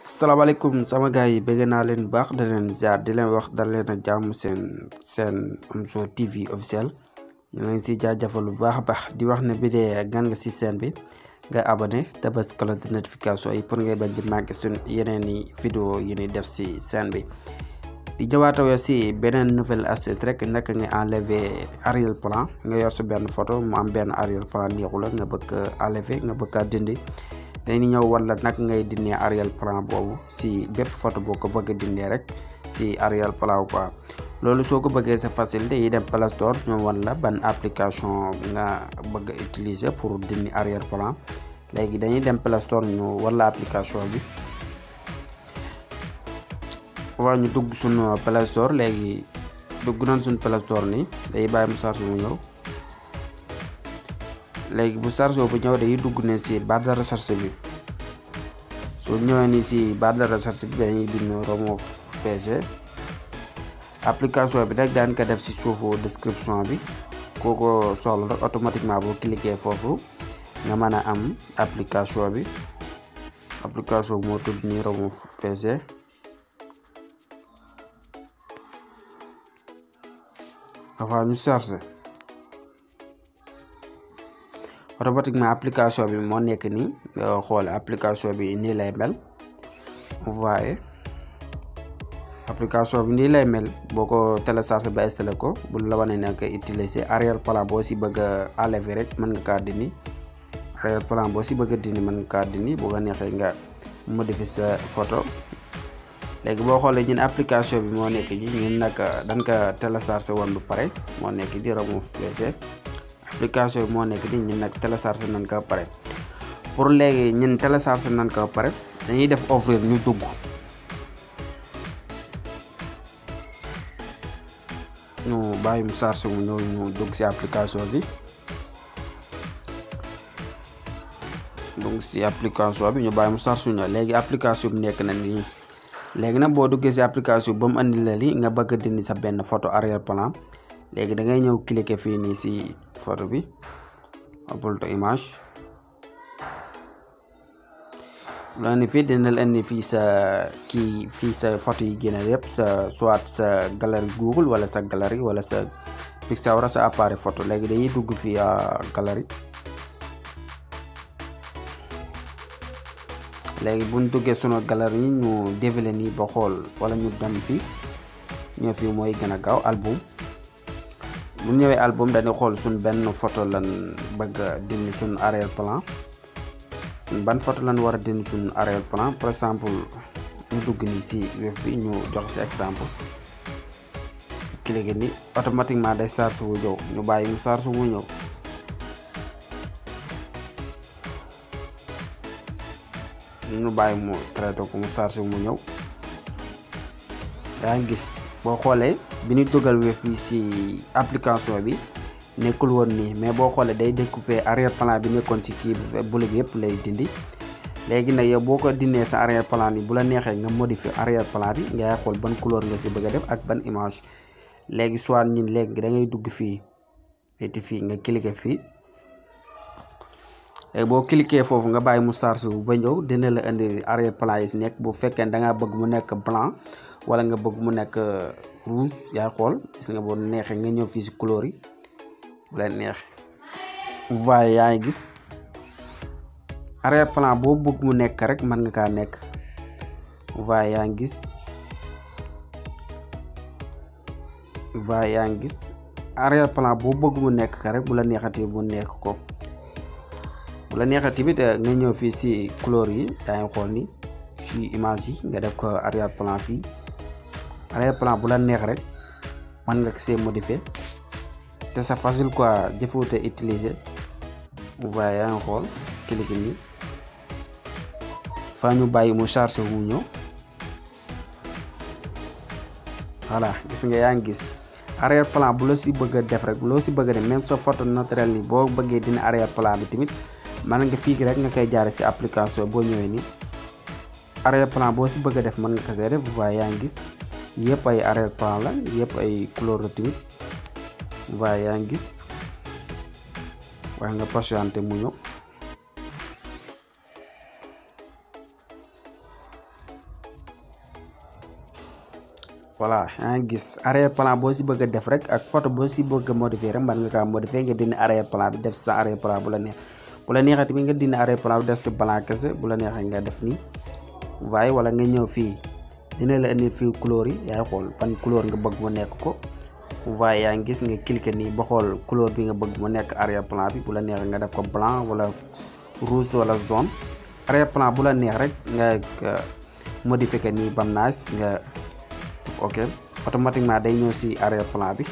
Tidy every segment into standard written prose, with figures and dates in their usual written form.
salaamaaleykum sama gars yi bëgg naa leen baax da leen ziar di leen wax dal leen ak jàmm seen Omzo TV officiel ñu leen si jaajëfal lu baax a baax di wax ne bi dee gan nga si chaîne bi nga abonné te bës cloche de notification yi pour ngay bañ di manqué suñ yeneen i vidéo yi ñuy def si chaîne bi. di ñëwaatawee si beneen nouvelle astuce rek naka nga enlever arrière plan nga yor sa benn photo mu am benn arrière plan neexu la nga bëgg enlever nga bëgg a dindi. dañuy ñëw wala nag ngay dindee arrière plan boobu si bépp photo boo ko bëgg a dindee rek si arrière plan quoi loolu soo ko bëggee c'est facile day dem Play Store ñoom wan la ban application nga bëgg a utiliser pour dindi arrière plan léegi dañuy dem Play Store ñu wan la application bi waaw ñu dugg suñu Play Store léegi dugg nañ suñu Play Store nii day bàyyi mu charge mu ñëw. léegi bu chargé bu ñëw day dugg ne si barre de recherche bi soo ñëwee ni si barre de recherche bi dañuy bind remove PC application bi nag daan ko def si suufu description bi kooko soxla rek automatiquement boo cliquer foofu nga mën a am application bi moo tudd ni remove PC avant ñu chargé automatiquement application bi moo nekk nii xool application bi nii lay mel voyez application bi nii lay mel boo ko téléchargé ba installé ko bu la wane ne nga utiliser arrière plan boo si bëgg a enlever rek mën nga kaa dindi arrière plan boo si bëgg a dindi mën nga kaa dindi boo ko neexee nga modifier sa photo léegi boo xoolee ñun application bi moo nekk ji ñun nag dañ ko téléchargé woon bu pare moo nekk di remove PC application bi moo nekk di ñun nag téléchargé nañ ko pare pour léegi ñun téléchargé nañ ko pare dañuy def ouvrir ñu dugg ñu bàyyi mu chargé mu ñëw ñu dugg ci application bi ñu bàyyi mu chargé ñëw léegi application bi nekk na nii léegi nag boo duggee ci application bi ba mu andi la li nga bëgg a dindi sa benn photo arrière plan léegi da ngay ñëw cliquer fii nii ci photo bi upload to image la ni fii dina la indi fii sa photo yi génne yëpp soit sa galerie Google wala sa galerie wala sa pixel wala sa appareil photo léegi dañuy dugg fii galerie léegi buñ duggee sunu galerie yi ñu dévelé nii ba xool wala ñu dem fii ñoo fii mooy gën a gaaw album bu ñëwee album dañuy xool suñ benn photo lan bëgg a dindi suñ arrière plan ban photo lan war a dindi suñ arrière plan par exemple ñu dugg nii si web bi ñu jox si exemple cliquer ni automatiquement day charge wu ñëw ñu bàyyi mu charge wu ñëw ñu bàyyi mu traité ko mu charge mu ñëw yaa ngi gis boo xoolee bi ñu dugal web bi ci application bi nekkul woon nii mais boo xoolee day découper arrière plan bi nekkoon ci kii bule bi yëpp lay dindi léegi nag yow boo ko dindee sa arrière plan bi bu la neexee nga modifier arrière plan bi ngay xool ban couleur nga ci bëgg a def ak ban image léegi soit ñun léegi da ngay dugg fii nga cliquer fii léegi boo cliquer foofu nga bàyyi mu charge ba ñëw dina la indi arrière plan yi ci nekk bu fekkee da ngaa bëgg mu nekk blanc wala nga bëgg mu nekk rouge yaay xool gis nga boo neexee nga ñëw fii ci couleur yi bu leen neexee voyez yaa ngi gis arrière plan boo bëgg mu nekk rek mën nga kaa nekk voyez yaa ngi gis arrière plan boo bëgg mu nekk rek bu la neexati mu nekk ko bu la neexati bi nga ñëw fii ci couleur yi yaa ngi xool ni ci image yi nga def ko arrière plan fii arrière plan bu la neex rek mën nga see modifier te c'est facile quoi jëfewute utiliser vous voyez yaa ngi xool cliquer nii fa ñu bàyyi mu chargé wu ñëw voilà gis nga yaa ngi gis arrière plan bu la si bëgg a def rek loo si bëgg a def même sa photo naturelle ni boo bëggee dina arrière plan bi tamit mën nga fii rek nga koy jaare si application boo ñëwee nii arrière plan boo si bëgg a def mën nga ko see def vous voyez yaa ngi gis yëpp ay arrière plan la yëpp ay couleur la tamit vous voyez yaa ngi gis waaye nga patienté mu ñëw voilà yaa ngi gis arrière plan boo si bëgg a def rek ak photo boo si bëgg a modifier rek mën nga kaa modifier nga dindi arrière plan bi def si sa arrière plan bu la neex bu la neexee tamit nga dindi arrière plan bi def si blanc kese bu la neexee nga def nii waaye wala nga ñëw fii dina la indi fii couleur yi yaay xool ban couleur nga bëgg mu nekk ko waaye yaa ngi gis nga cliquer nii ba xool couleur bi nga bëgg mu nekk arrière plan bi bu la neexee nga def ko blanc wala rouge wala jaune arrière plan bu la neex rek nga modifier nii bam nice nga ok automatiquement day ñëw si arrière plan bi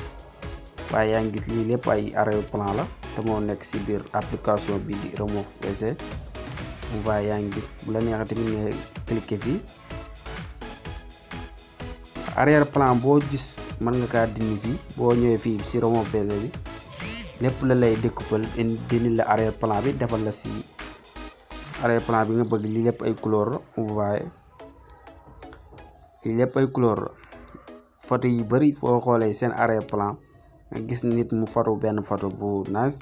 waaye yaa ngi gis lii lépp ay arrière plan la te moo nekk si biir application bi di remove PC waaye yaa ngi gis bu la neexee tamit nga cliquer fii arrière plan boo gis mën nga kaa dindi fii boo ñëwee fii si remove PC bi lépp la lay découper dindi la arrière plan bi defal la si arrière plan bi nga bëgg lii lépp ay couleur waaye lii lépp ay couleur photo yu bari foo xoolee seen arrière plan nga gis nit mu photo benn photo bu nice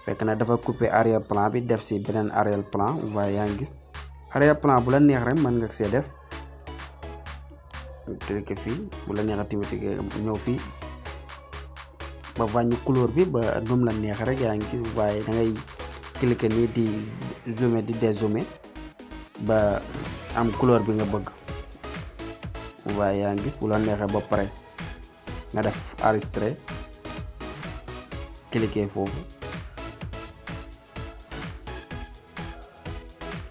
fekk na dafa couper arrière plan bi def si beneen arrière plan waaye yaa ngi gis arrière plan bu la neex rek mën nga see def cliquer fii bu la neexee tamit ñëw fii ba wàññi couleur bi ba num la neex rek yaa ngi gis waaye da ngay cliquer nii di zoomer di dézoomer ba am couleur bi nga bëgg waaye yaa ngi gis bu la neexee ba pare nga def enregistrer cliquer foofu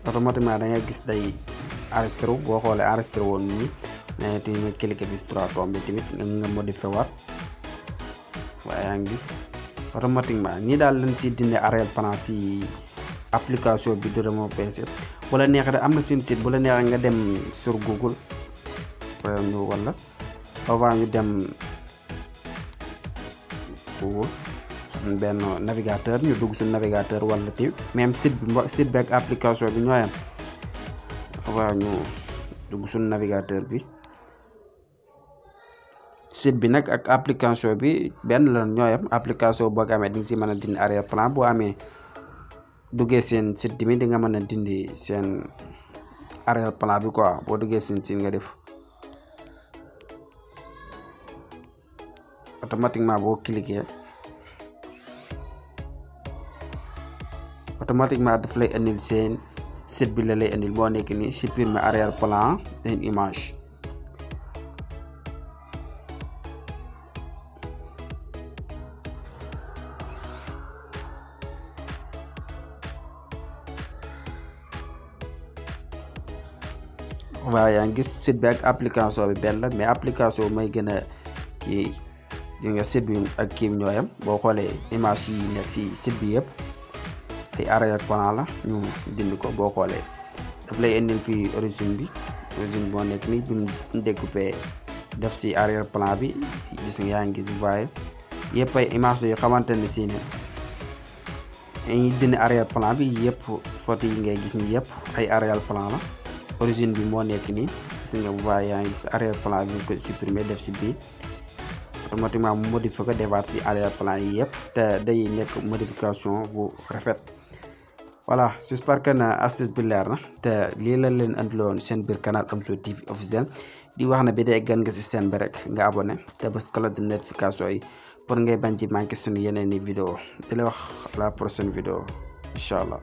automatiquement da ngay gis day enregistré boo xoolee enregistré woon nii mais te nga cliquer bi 3 tombe bi tamit nga modifier waat waaye yaa ngi gis automatiquement nii daal lañ si dindi arrière plan si application bi di remove PC bu la neexee am na seen site bu la neexee nga dem sur Google ñu wala avant ñu dem Google suñ benn navigateur ñu dugg suñ navigateur wala ti même site bi ak application bi ñooyam avant ñu dugg suñ navigateur bi site bi nag ak application bi benn la ñooyam application boo ko amee di nga si mën a dindi arrière plan boo amee duggee seen site bi di nga mën a dindi seen arrière plan bi quoi boo duggee seen site nga def automatiquement boo cliquer automatiquement daf lay indil seen site bi la lay indil boo nekk nii supprimer arrière plan une image waaye yaa ngi gis site bi ak application bi benn la mais application may gën a kii yi nga site bi ak kii bi ñooyam boo xoolee image yi nekk si site bi yëpp ay arrière plan la ñu dindi ko boo xoolee daf lay indil fii origine moo nekk nii bi mu découpé def si arrière plan bi gis nga yaa ngi gis waaye yëpp ay image yu xamante ne si ne dañuy dindi arrière plan bi yëpp photo yi ngay gis ni yëpp ay arrière plan la origine bi moo nekk nii gis nga waaye yaa ngi gis arrière plan bi ñu ko supprimer def si bii automatiquement mu modifier ko defaat si arrière plan yi yëpp te day nekk modification bu rafet voilà j'espère que na astuce bi leer na te lii la leen andiloon seen biir canal Amzo TV officiel di wax na bi dee gan nga si seen bi rek nga abonné te bés cloche de notification yi pour ngay bañ ci manqué suñu yeneen i vidéo di la wax la prochaine vidéo incha allah